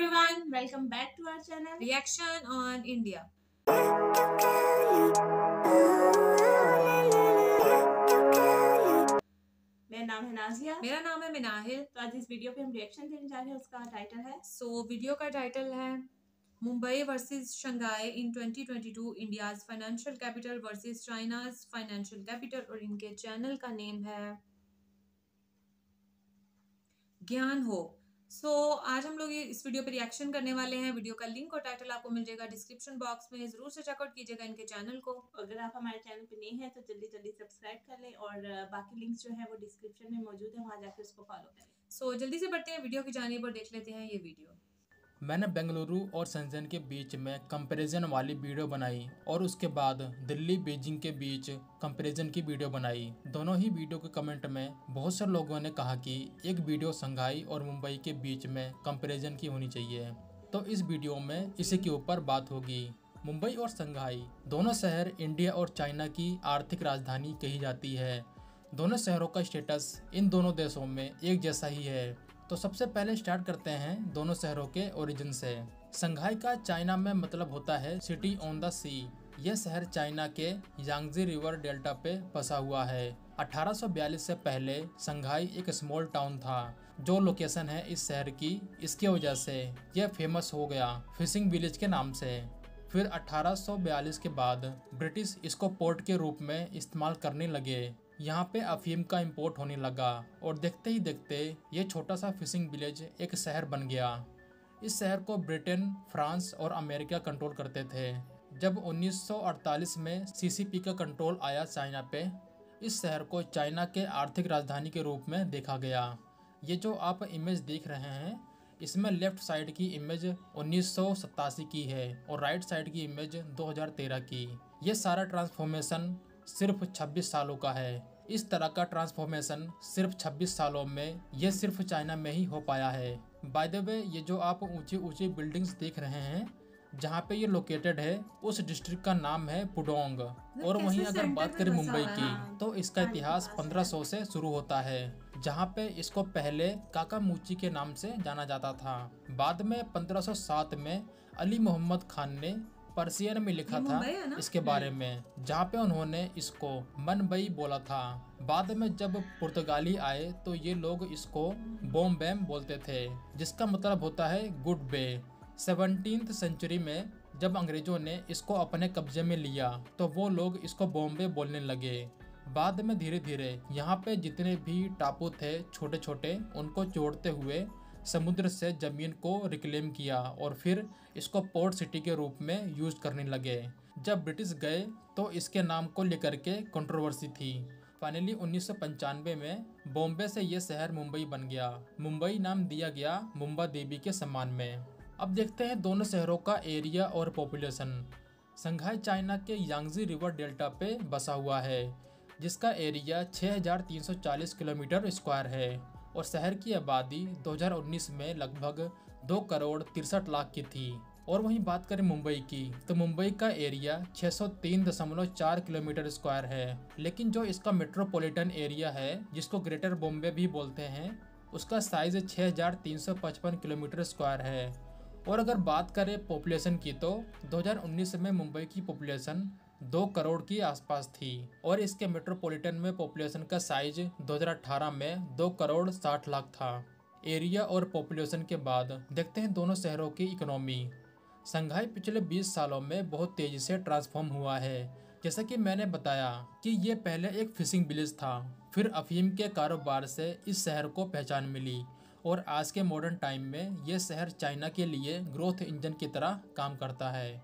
everyone, welcome back to our channel Reaction on India. मेरा नाम है नाजिया। मेरा नाम है मिनाहिल। तो आज इस वीडियो पे हम रिएक्शन देने जा रहे हैं। उसका टाइटल है वीडियो का टाइटल है मुंबई वर्सेस शंघाई इन 2022 India's financial capital versus China's financial capital और इनके चैनल का नेम है ज्ञान हो। आज हम लोग इस वीडियो पे रिएक्शन करने वाले हैं। वीडियो का लिंक और टाइटल आपको मिल जाएगा डिस्क्रिप्शन बॉक्स में, जरूर से चेकआउट कीजिएगा इनके चैनल को। अगर आप हमारे चैनल पे नए हैं तो जल्दी जल्दी सब्सक्राइब कर लें और बाकी लिंक्स जो है वो डिस्क्रिप्शन में मौजूद है, वहाँ जाकर उसको फॉलो करें। जल्दी से बढ़ते हैं वीडियो की जानिब और देख लेते हैं ये वीडियो। मैंने बेंगलुरु और शंजन के बीच में कंपैरिजन वाली वीडियो बनाई और उसके बाद दिल्ली बीजिंग के बीच कंपैरिजन की वीडियो बनाई। दोनों ही वीडियो के कमेंट में बहुत से लोगों ने कहा कि एक वीडियो शंघाई और मुंबई के बीच में कंपैरिजन की होनी चाहिए। तो इस वीडियो में इसी के ऊपर बात होगी। मुंबई और शंघाई दोनों शहर इंडिया और चाइना की आर्थिक राजधानी कही जाती है। दोनों शहरों का स्टेटस इन दोनों देशों में एक जैसा ही है। तो सबसे पहले स्टार्ट करते हैं दोनों शहरों के ओरिजिन से। शंघाई का चाइना में मतलब होता है सिटी ऑन द सी। यह शहर चाइना के यांगजी रिवर डेल्टा पे बसा हुआ है। 1842 से पहले शंघाई एक स्मॉल टाउन था। जो लोकेशन है इस शहर की, इसकी वजह से यह फेमस हो गया फिशिंग विलेज के नाम से। फिर 1842 के बाद ब्रिटिश इसको पोर्ट के रूप में इस्तेमाल करने लगे। यहाँ पे अफीम का इंपोर्ट होने लगा और देखते ही देखते ये छोटा सा फिशिंग विलेज एक शहर बन गया। इस शहर को ब्रिटेन, फ्रांस और अमेरिका कंट्रोल करते थे। जब 1948 में सीसीपी का कंट्रोल आया चाइना पे, इस शहर को चाइना के आर्थिक राजधानी के रूप में देखा गया। ये जो आप इमेज देख रहे हैं, इसमें लेफ्ट साइड की इमेज 1987 की है और राइट साइड की इमेज 2013 की। ये सारा ट्रांसफॉर्मेशन सिर्फ 26 सालों का है। इस तरह का ट्रांसफॉर्मेशन सिर्फ 26 सालों में ये सिर्फ चाइना में ही हो पाया है। बाय द वे, ये जो आप ऊंची ऊंची बिल्डिंग्स देख रहे हैं, जहाँ पे ये लोकेटेड है, उस डिस्ट्रिक्ट का नाम है पुडोंग। और वहीं अगर बात करें मुंबई की, तो इसका इतिहास 1500 से शुरू होता है, जहाँ पे इसको पहले काकामुची के नाम से जाना जाता था। बाद में 1507 में अली मोहम्मद खान ने पर्सियन में लिखा था इसके बारे में, जहाँ पे उन्होंने इसको मनबई बोला था। बाद में जब पुर्तगाली आए तो ये लोग इसको बोम्बेम बोलते थे, जिसका मतलब होता है गुड बे। 17th सेंचुरी में जब अंग्रेजों ने इसको अपने कब्जे में लिया तो वो लोग इसको बॉम्बे बोलने लगे। बाद में धीरे धीरे यहाँ पे जितने भी टापू थे छोटे छोटे, उनको जोड़ते हुए समुद्र से ज़मीन को रिक्लेम किया और फिर इसको पोर्ट सिटी के रूप में यूज करने लगे। जब ब्रिटिश गए तो इसके नाम को लेकर के कंट्रोवर्सी थी। फाइनली 1995 में बॉम्बे से ये शहर मुंबई बन गया। मुंबई नाम दिया गया मुंबा देवी के सम्मान में। अब देखते हैं दोनों शहरों का एरिया और पॉपुलेशन। शंघाई चाइना के यांगजी रिवर डेल्टा पे बसा हुआ है, जिसका एरिया 6340 किलोमीटर स्क्वायर है और शहर की आबादी 2019 में लगभग 2 करोड़ 63 लाख की थी। और वहीं बात करें मुंबई की, तो मुंबई का एरिया 603.4 किलोमीटर स्क्वायर है। लेकिन जो इसका मेट्रोपॉलिटन एरिया है, जिसको ग्रेटर बॉम्बे भी बोलते हैं, उसका साइज 6355 किलोमीटर स्क्वायर है। और अगर बात करें पॉपुलेशन की, तो 2019 में मुंबई की पॉपुलेशन 2 करोड़ की आसपास थी और इसके मेट्रोपॉलिटन में पॉपुलेशन का साइज 2018 में 2 करोड़ 60 लाख था। एरिया और पॉपुलेशन के बाद देखते हैं दोनों शहरों की इकोनॉमी। शंघाई पिछले 20 सालों में बहुत तेजी से ट्रांसफॉर्म हुआ है। जैसा कि मैंने बताया कि ये पहले एक फिशिंग विलेज था, फिर अफीम के कारोबार से इस शहर को पहचान मिली और आज के मॉडर्न टाइम में ये शहर चाइना के लिए ग्रोथ इंजन की तरह काम करता है।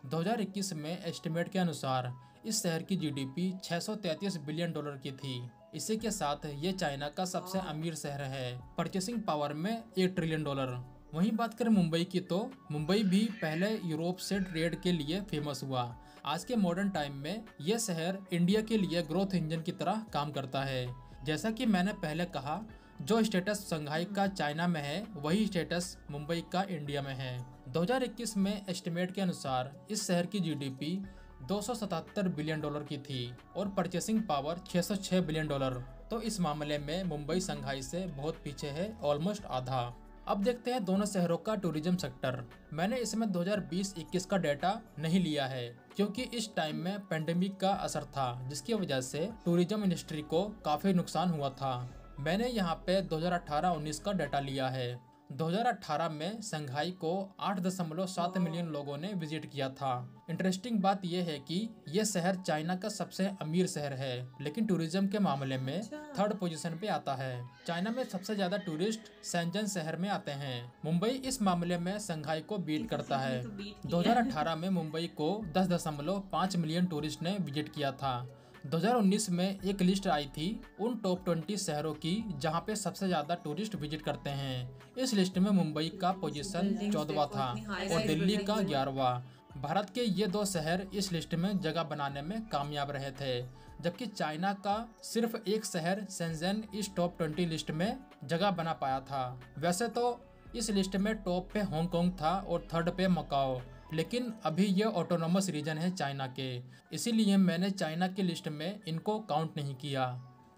2021 में एस्टिमेट के अनुसार इस शहर की जीडीपी 633 बिलियन डॉलर की थी। इसी के साथ ये चाइना का सबसे अमीर शहर है, परचेसिंग पावर में 1 ट्रिलियन डॉलर। वहीं बात करें मुंबई की, तो मुंबई भी पहले यूरोप से ट्रेड के लिए फेमस हुआ। आज के मॉडर्न टाइम में यह शहर इंडिया के लिए ग्रोथ इंजन की तरह काम करता है। जैसा कि मैंने पहले कहा, जो स्टेटस शंघाई का चाइना में है, वही स्टेटस मुंबई का इंडिया में है। 2021 में एस्टिमेट के अनुसार इस शहर की जीडीपी 277 बिलियन डॉलर की थी और परचेसिंग पावर 606 बिलियन डॉलर। तो इस मामले में मुंबई शंघाई से बहुत पीछे है, ऑलमोस्ट आधा। अब देखते हैं दोनों शहरों का टूरिज्म सेक्टर। मैंने इसमें 2020-21 का डेटा नहीं लिया है क्योंकि इस टाइम में पेंडेमिक का असर था, जिसकी वजह से टूरिज्म इंडस्ट्री को काफी नुकसान हुआ था। मैंने यहाँ पे 2018-19 का डेटा लिया है। 2018 में संघाई को 8.7 मिलियन लोगों ने विजिट किया था। इंटरेस्टिंग बात यह है कि यह शहर चाइना का सबसे अमीर शहर है, लेकिन टूरिज्म के मामले में थर्ड पोजीशन पे आता है। चाइना में सबसे ज्यादा टूरिस्ट शेंजन शहर में आते हैं। मुंबई इस मामले में संघाई को बीट करता है। 2018 में मुंबई को 10.5 मिलियन टूरिस्ट ने विजिट किया था। 2019 में एक लिस्ट आई थी उन टॉप 20 शहरों की जहां पे सबसे ज्यादा टूरिस्ट विजिट करते हैं। इस लिस्ट में मुंबई का पोजीशन 14वां था और दिल्ली का 11वां। भारत के ये दो शहर इस लिस्ट में जगह बनाने में कामयाब रहे थे, जबकि चाइना का सिर्फ एक शहर शेंजन इस टॉप 20 लिस्ट में जगह बना पाया था। वैसे तो इस लिस्ट में टॉप पे हांगकांग था और थर्ड पे मकाओ, लेकिन अभी ये ऑटोनोमस रीजन है चाइना के, इसीलिए मैंने चाइना की लिस्ट में इनको काउंट नहीं किया।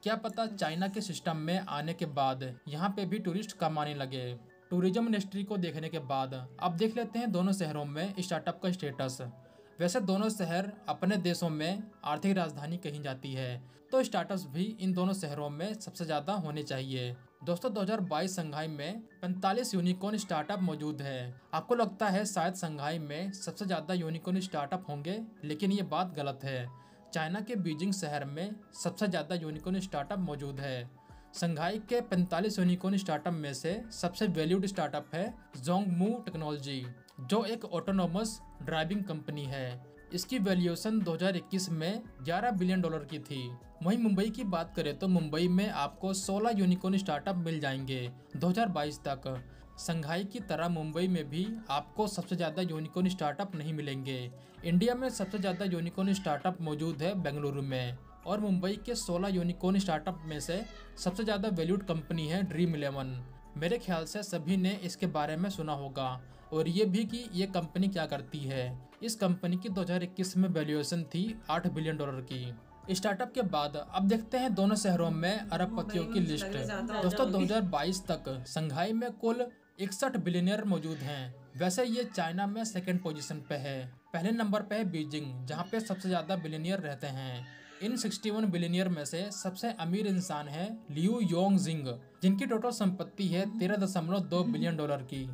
क्या पता चाइना के सिस्टम में आने के बाद यहाँ पे भी टूरिस्ट कम आने लगे। टूरिज्म इंडस्ट्री को देखने के बाद अब देख लेते हैं दोनों शहरों में स्टार्टअप का स्टेटस। वैसे दोनों शहर अपने देशों में आर्थिक राजधानी कही जाती है, तो स्टार्टअप्स भी इन दोनों शहरों में सबसे ज़्यादा होने चाहिए। दोस्तों 2022 संघाई में 45 यूनिकॉर्न स्टार्टअप मौजूद है। आपको लगता है शायद संघाई में सबसे ज़्यादा यूनिकॉर्न स्टार्टअप होंगे, लेकिन ये बात गलत है। चाइना के बीजिंग शहर में सबसे ज़्यादा यूनिकॉर्न स्टार्टअप मौजूद है। संघाई के 45 यूनिकॉर्न स्टार्टअप में से सबसे वैल्यूड स्टार्टअप है जोंगमू टेक्नोलॉजी, जो एक ऑटोनोमस ड्राइविंग कंपनी है। इसकी वैल्यूएशन 2021 में $11 बिलियन की थी। वहीं मुंबई की बात करें तो मुंबई में आपको 16 यूनिकॉर्न स्टार्टअप मिल जाएंगे 2022 तक। संघाई की तरह मुंबई में भी आपको सबसे ज़्यादा यूनिकॉर्न स्टार्टअप नहीं मिलेंगे। इंडिया में सबसे ज़्यादा यूनिकॉर्न स्टार्टअप मौजूद है बेंगलुरु में, और मुंबई के 16 यूनिकॉर्न स्टार्टअप में से सबसे ज़्यादा वैल्यूड कंपनी है ड्रीम 11। मेरे ख्याल से सभी ने इसके बारे में सुना होगा, और ये भी कि ये कंपनी क्या करती है। इस कंपनी की 2021 में वैल्यूएशन थी $8 बिलियन की। स्टार्टअप के बाद अब देखते हैं दोनों शहरों में अरबपतियों की लिस्ट। दोस्तों 2022 तक संघाई में कुल 61 बिलियनियर मौजूद हैं। वैसे ये चाइना में सेकंड पोजीशन पे है। पहले नंबर पे है बीजिंग, जहाँ पे सबसे ज्यादा बिलियनियर रहते हैं। इन 61 बिलियनियर में से सबसे अमीर इंसान है लियू योंग जिंग, जिनकी टोटल संपत्ति है $13.2 बिलियन की।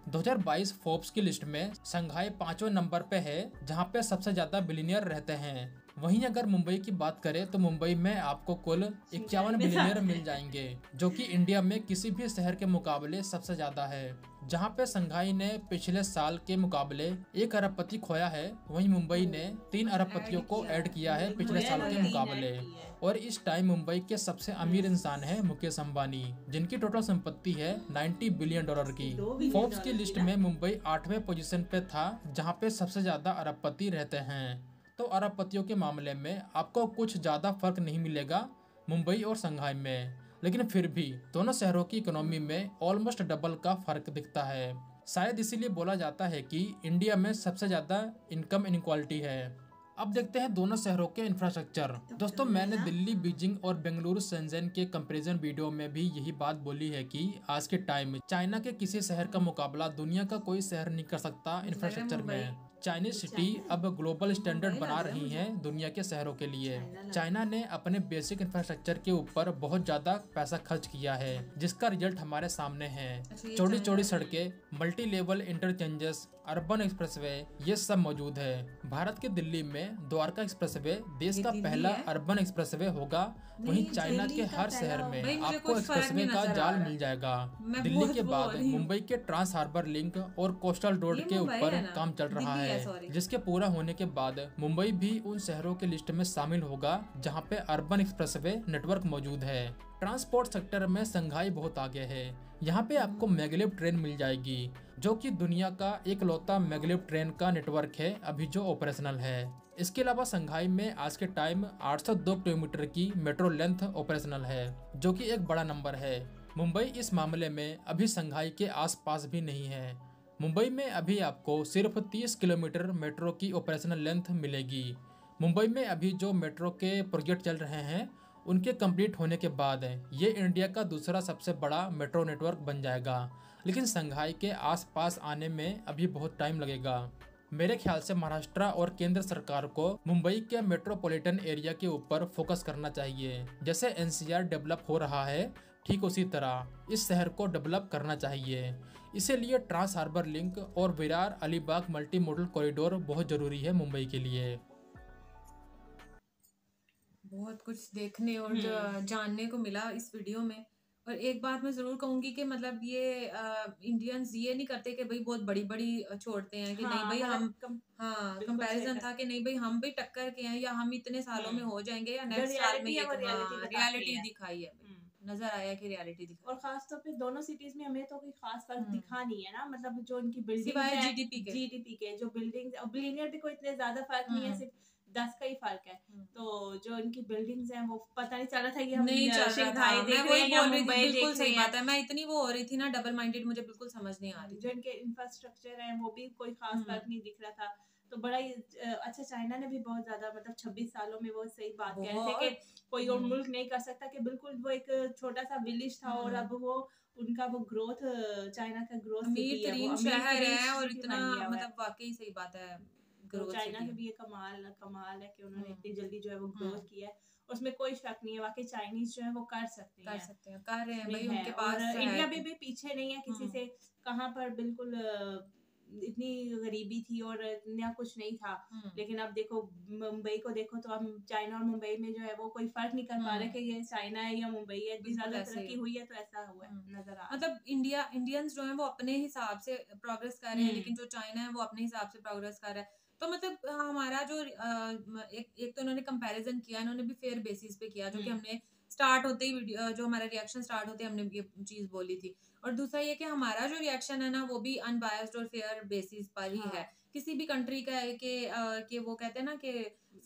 2022 फोर्ब्स की लिस्ट में संघाई 5वें नंबर पे है, जहां पे सबसे ज्यादा बिलियनियर रहते हैं। वहीं अगर मुंबई की बात करें तो मुंबई में आपको कुल 51 बिलियनियर मिल जाएंगे, जो कि इंडिया में किसी भी शहर के मुकाबले सबसे ज्यादा है। जहां पे संघाई ने पिछले साल के मुकाबले 1 अरबपति खोया है, वहीं मुंबई ने 3 अरबपतियों को ऐड किया है पिछले साल के मुकाबले। और इस टाइम मुंबई के सबसे अमीर इंसान है मुकेश अंबानी, जिनकी टोटल संपत्ति है $90 बिलियन की। फोर्ब्स की लिस्ट में मुंबई 8वें पोजीशन पे था, जहां पे सबसे ज्यादा अरबपति रहते हैं। तो अरबपतियों के मामले में आपको कुछ ज्यादा फर्क नहीं मिलेगा मुंबई और संघाई में, लेकिन फिर भी दोनों शहरों की इकोनॉमी में ऑलमोस्ट डबल का फर्क दिखता है। शायद इसीलिए बोला जाता है कि इंडिया में सबसे ज्यादा इनकम इनक्वालिटी है। अब देखते हैं दोनों शहरों के इंफ्रास्ट्रक्चर। दोस्तों मैंने दिल्ली, बीजिंग और बेंगलुरु शेंजन के कंपैरिजन वीडियो में भी यही बात बोली है कि आज के टाइम में चाइना के किसी शहर का मुकाबला दुनिया का कोई शहर नहीं कर सकता इंफ्रास्ट्रक्चर में। चाइनीज सिटी अब ग्लोबल स्टैंडर्ड बना रही हैं दुनिया के शहरों के लिए। चाइना ने अपने बेसिक इंफ्रास्ट्रक्चर के ऊपर बहुत ज्यादा पैसा खर्च किया है, जिसका रिजल्ट हमारे सामने है। चौड़ी चौड़ी सड़कें, multi level interchanges, urban expressway, ये सब मौजूद है। भारत के दिल्ली में द्वारका एक्सप्रेसवे देश का पहला अर्बन एक्सप्रेसवे होगा। वहीं चाइना के हर शहर में आपको एक्सप्रेसवे का जाल मिल जाएगा। दिल्ली के बाद मुंबई के ट्रांस हार्बर लिंक और कोस्टल रोड के ऊपर काम चल रहा है, जिसके पूरा होने के बाद मुंबई भी उन शहरों के लिस्ट में शामिल होगा जहां पे अर्बन एक्सप्रेसवे नेटवर्क मौजूद है। ट्रांसपोर्ट सेक्टर में संघाई बहुत आगे है। यहाँ पे आपको मैगलेव ट्रेन मिल जाएगी, जो कि दुनिया का एकलौता मैगलेव ट्रेन का नेटवर्क है अभी जो ऑपरेशनल है। इसके अलावा संघाई में आज के टाइम 802 किलोमीटर की मेट्रो लेंथ ऑपरेशनल है, जो कि एक बड़ा नंबर है। मुंबई इस मामले में अभी संघाई के आसपास भी नहीं है। मुंबई में अभी आपको सिर्फ 30 किलोमीटर मेट्रो की ऑपरेशनल लेंथ मिलेगी। मुंबई में अभी जो मेट्रो के प्रोजेक्ट चल रहे हैं उनके कंप्लीट होने के बाद ये इंडिया का दूसरा सबसे बड़ा मेट्रो नेटवर्क बन जाएगा, लेकिन शंघाई के आसपास आने में अभी बहुत टाइम लगेगा। मेरे ख्याल से महाराष्ट्र और केंद्र सरकार को मुंबई के मेट्रोपॉलिटन एरिया के ऊपर फोकस करना चाहिए। जैसे एनसीआर डेवलप हो रहा है, ठीक उसी तरह इस शहर को डेवलप करना चाहिए। इसीलिए ट्रांस हार्बर लिंक और Virar Alibag multi modal corridor बहुत ज़रूरी है मुंबई के लिए। बहुत कुछ देखने और जानने को मिला इस वीडियो में। और एक बात मैं जरूर कहूंगी कि मतलब ये इंडियंस ये नहीं करते कि भाई बहुत बड़ी बड़ी छोड़ते हैं कि नहीं भाई हम कंपैरिजन था कि नहीं भाई हम भी टक्कर के हैं या हम इतने सालों में हो जाएंगे या नेक्स्ट साल में ये रियलिटी दिखाई है, नजर आया कि रियलिटी दिखाई। और खास तौर पे दोनों सिटीज में हमें तो कोई खास फर्क दिखा नहीं है ना, मतलब जो इनकी बिल्डिंग सिवाय है जीडीपी के जो बिल्डिंग और बिलियनियर भी कोई इतने ज्यादा फर्क नहीं है, सिर्फ 10 का ही फर्क है। तो जो इनकी बिल्डिंग्स हैं वो पता नहीं चल रहा था कि हम नहीं शंघाई देख रहे हैं या मुंबई बिल्कुल सही बात है। मैं इतनी वो हो रही थी ना डबल माइंडेड, मुझे बिल्कुल समझ नहीं आ रही। जो इनके इंफ्रास्ट्रक्चर है वो भी कोई खास फर्क नहीं दिख रहा था। तो बड़ा ही अच्छा, चाइना ने भी बहुत ज्यादा मतलब 26 सालों में वो सही बात कह रहे थे कि कोई और मुल्क नहीं कर सकता, कि बिल्कुल वो एक छोटा सा विलेज था और अब वो उनका वो ग्रोथ, चाइना का ग्रोथ अमीर तरीन शहर है और इतना मतलब वाकई सही बात है। तो चाइना के भी ये कमाल है कि उन्होंने इतनी जल्दी जो है वो ग्रोथ किया है, उसमें कोई शक नहीं है। वाकई चाइनीज जो है वो कर सकते हैं कर रहे हैं भाई, उनके पास इंडिया भी पीछे नहीं है किसी से। कहाँ पर बिल्कुल इतनी गरीबी थी और इतना कुछ नहीं था, लेकिन अब देखो मुंबई को देखो तो हम चाइना और मुंबई में जो है वो कोई फर्क नहीं कर पा रहे कि ये चाइना है या मुंबई है। इतनी ज्यादा तरक्की हुई है तो ऐसा हुआ है, नजर आ मतलब इंडियंस जो है वो अपने हिसाब से प्रोग्रेस कर रहे हैं, लेकिन जो चाइना है वो अपने हिसाब से प्रोग्रेस कर रहा है। तो मतलब हमारा जो एक तो इन्होंने कंपैरिजन किया, इन्होंने भी फेयर बेसिस पे किया, जो कि हमने स्टार्ट होते ही वीडियो जो हमारा रिएक्शन स्टार्ट होते ही हमने ये चीज बोली थी। और दूसरा ये कि हमारा जो रिएक्शन है ना वो भी अनबायस्ड और फेयर बेसिस पर ही है। किसी भी कंट्री का है कि वो कहते हैं ना कि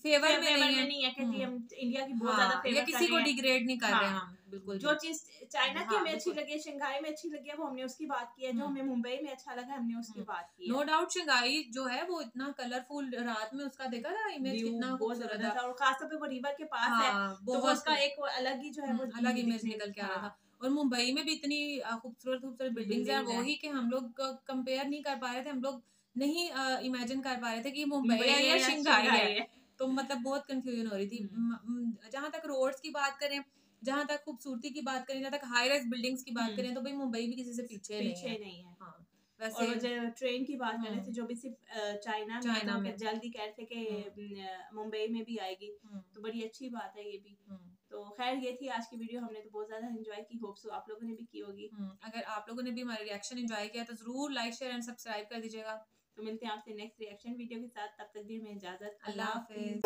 फेवर में नहीं है कि हम इंडिया की बहुत ज्यादा फेवर या किसी को डिग्रेड नहीं कर रहे हैं हम। बिल्कुल जो चीज चाइना की हमें अच्छी लगी है, शंघाई में अच्छी लगी है, वो हमने उसकी बात की है। जो हमें मुंबई में अच्छा लगा हमने उसकी बात की है। नो डाउट शंघाई जो है वो इतना कलरफुल, रात में उसका देखा था इमेज कितना खूबसूरत था, और खासतौर पे वो रिवर के पास है तो उसका एक अलग ही जो है वो अलग इमेज निकल के आ रहा था। और मुंबई में भी इतनी खूबसूरत बिल्डिंग्स है, वो ही कि हम लोग कंपेयर नहीं कर पा रहे थे, हम लोग नहीं इमेजिन कर पा रहे थे कि मुंबई है या शंघाई है। तो मतलब बहुत कंफ्यूजन हो रही थी। जहां तक रोड्स की बात करें, जहां तक खूबसूरती की बात करें, जहां तक हाई राइज बिल्डिंग्स की बात करें, तो भाई मुंबई भी किसी से पीछे नहीं है। हाँ, वैसे और जो ट्रेन की बात कर रहे थे जो भी सिर्फ चाइना में जल्दी कह रहे थे कि मुंबई में भी आएगी, तो बड़ी अच्छी बात है ये भी। तो खैर ये थी आज की वीडियो, हमने तो बहुत ज्यादा एंजॉय की, होप सो आप लोगों ने भी की होगी। अगर आप लोगों ने भी हमारे रिएक्शन एंजॉय किया तो जरूर लाइक शेयर एंड सब्सक्राइब कर दीजिएगा। तो मिलते हैं आपसे नेक्स्ट रिएक्शन वीडियो के साथ, तब तक भी हमें इजाजत, अल्लाह हाफिज।